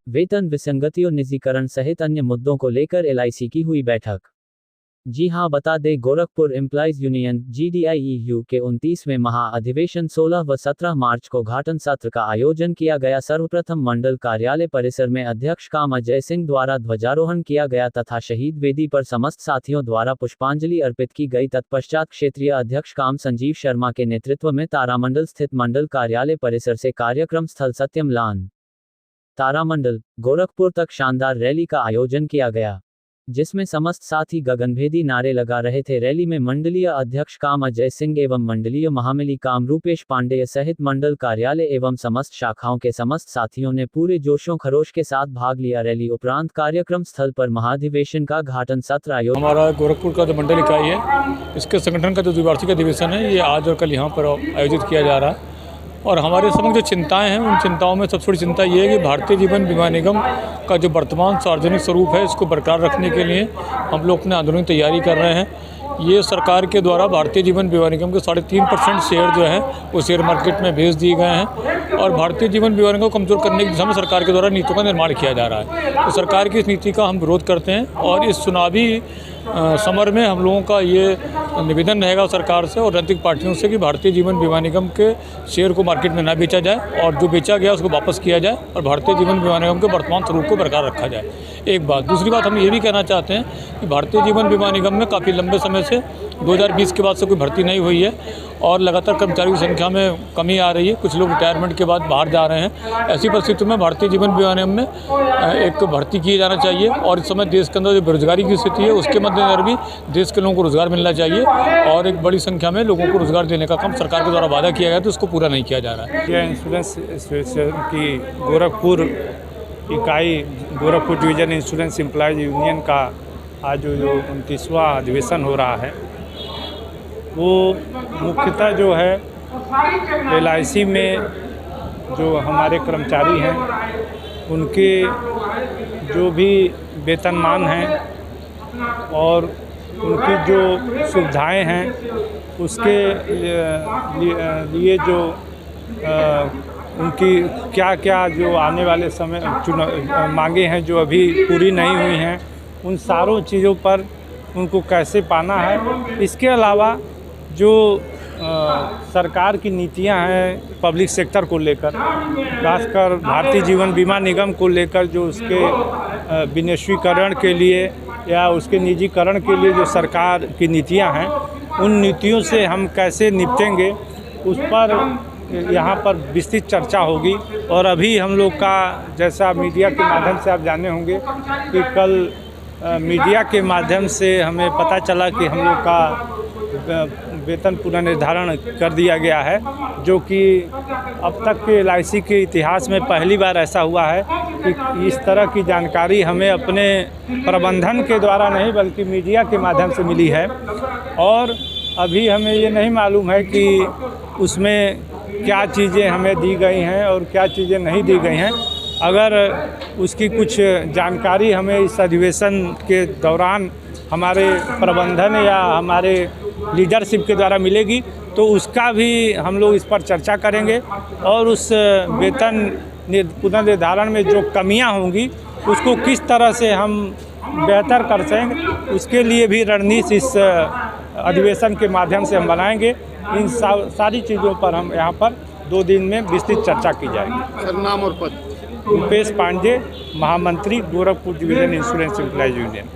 वेतन विसंगतियों, निजीकरण सहित अन्य मुद्दों को लेकर एलआईसी की हुई बैठक। जी हां, बता दें, गोरखपुर एम्प्लॉइज यूनियन GDIEU के 29वें महाअधिवेशन 16 व 17 मार्च को घाटन सत्र का आयोजन किया गया। सर्वप्रथम मंडल कार्यालय परिसर में अध्यक्ष काम अजय सिंह द्वारा ध्वजारोहण किया गया तथा शहीद वेदी पर समस्त साथियों द्वारा पुष्पांजलि अर्पित की गई। तत्पश्चात क्षेत्रीय अध्यक्ष काम संजीव शर्मा के नेतृत्व में तारामंडल स्थित मंडल कार्यालय परिसर से कार्यक्रम स्थल सत्यम लान तारामंडल गोरखपुर तक शानदार रैली का आयोजन किया गया, जिसमें समस्त साथी गगनभेदी नारे लगा रहे थे। रैली में मंडलीय अध्यक्ष काम अजय सिंह एवं मंडलीय महामंत्री काम रूपेश पांडेय सहित मंडल कार्यालय एवं समस्त शाखाओं के समस्त साथियों ने पूरे जोशों खरोश के साथ भाग लिया। रैली उपरांत कार्यक्रम स्थल पर महाधिवेशन का घाटन सत्र आयोजित। हमारा गोरखपुर का जो मंडल इकाई है, इसके संगठन का जो द्विवार्षिक अधिवेशन है, ये आज और कल यहाँ पर आयोजित किया जा रहा है। और हमारे समक्ष जो चिंताएं हैं, उन चिंताओं में सबसे बड़ी चिंता ये है कि भारतीय जीवन बीमा निगम का जो वर्तमान सार्वजनिक स्वरूप है, इसको बरकरार रखने के लिए हम लोग अपने आंदोलन की तैयारी कर रहे हैं। ये सरकार के द्वारा भारतीय जीवन बीमा निगम के 3.5% शेयर जो है वो शेयर मार्केट में भेज दिए गए हैं और भारतीय जीवन बीमा निगम को कमज़ोर करने की दिशा में सरकार के द्वारा नीतियों का निर्माण किया जा रहा है। तो सरकार की इस नीति का हम विरोध करते हैं और इस चुनावी समर में हम लोगों का ये निवेदन रहेगा सरकार से और राजनीतिक पार्टियों से कि भारतीय जीवन बीमा निगम के शेयर को मार्केट में ना बेचा जाए और जो बेचा गया उसको वापस किया जाए और भारतीय जीवन बीमा निगम के वर्तमान स्वरूप को बरकरार रखा जाए। एक बात। दूसरी बात, हम ये भी कहना चाहते हैं कि भारतीय जीवन बीमा निगम में काफ़ी लंबे समय से 2020 के बाद से कोई भर्ती नहीं हुई है और लगातार कर्मचारियों की संख्या में कमी आ रही है। कुछ लोग रिटायरमेंट के बाद बाहर जा रहे हैं। ऐसी परिस्थिति में भारतीय जीवन बीमा निगम में एक भर्ती किया जाना चाहिए और इस समय देश के अंदर जो बेरोजगारी की स्थिति है, उसके मद्देनजर भी देश के लोगों को रोजगार मिलना चाहिए और एक बड़ी संख्या में लोगों को रोजगार देने का काम सरकार के द्वारा वादा किया गया, तो उसको पूरा नहीं किया जा रहा है। यह इंश्योरेंस एसोसिएशन की गोरखपुर इकाई, Gorakhpur division insurance employees union का आज जो 29वां अधिवेशन हो रहा है, वो मुख्यतः जो है LIC में जो हमारे कर्मचारी हैं, उनके जो भी वेतनमान हैं और उनकी जो सुविधाएं हैं, उसके लिए जो उनकी क्या क्या जो आने वाले समय मांगे हैं जो अभी पूरी नहीं हुई हैं, उन सारों चीज़ों पर उनको कैसे पाना है। इसके अलावा जो सरकार की नीतियां हैं पब्लिक सेक्टर को लेकर, खासकर भारतीय जीवन बीमा निगम को लेकर, जो उसके विनिवेशीकरण के लिए या उसके निजीकरण के लिए जो सरकार की नीतियां हैं, उन नीतियों से हम कैसे निपटेंगे, उस पर यहाँ पर विस्तृत चर्चा होगी। और अभी हम लोग का, जैसा मीडिया के माध्यम से आप जाने होंगे कि कल मीडिया के माध्यम से हमें पता चला कि हम लोग का वेतन पुनर्निर्धारण कर दिया गया है, जो कि अब तक के LIC के इतिहास में पहली बार ऐसा हुआ है कि इस तरह की जानकारी हमें अपने प्रबंधन के द्वारा नहीं बल्कि मीडिया के माध्यम से मिली है। और अभी हमें ये नहीं मालूम है कि उसमें क्या चीज़ें हमें दी गई हैं और क्या चीज़ें नहीं दी गई हैं। अगर उसकी कुछ जानकारी हमें इस अधिवेशन के दौरान हमारे प्रबंधन या हमारे लीडरशिप के द्वारा मिलेगी, तो उसका भी हम लोग इस पर चर्चा करेंगे और उस वेतन पुनर्निर्धारण में जो कमियां होंगी उसको किस तरह से हम बेहतर कर सकेंगे, उसके लिए भी रणनीति इस अधिवेशन के माध्यम से हम बनाएंगे। इन सारी चीज़ों पर हम यहाँ पर 2 दिन में विस्तृत चर्चा की जाएगी। सर, नाम और पद? रूपेश पांडेय, महामंत्री, Gorakhpur division insurance employees union.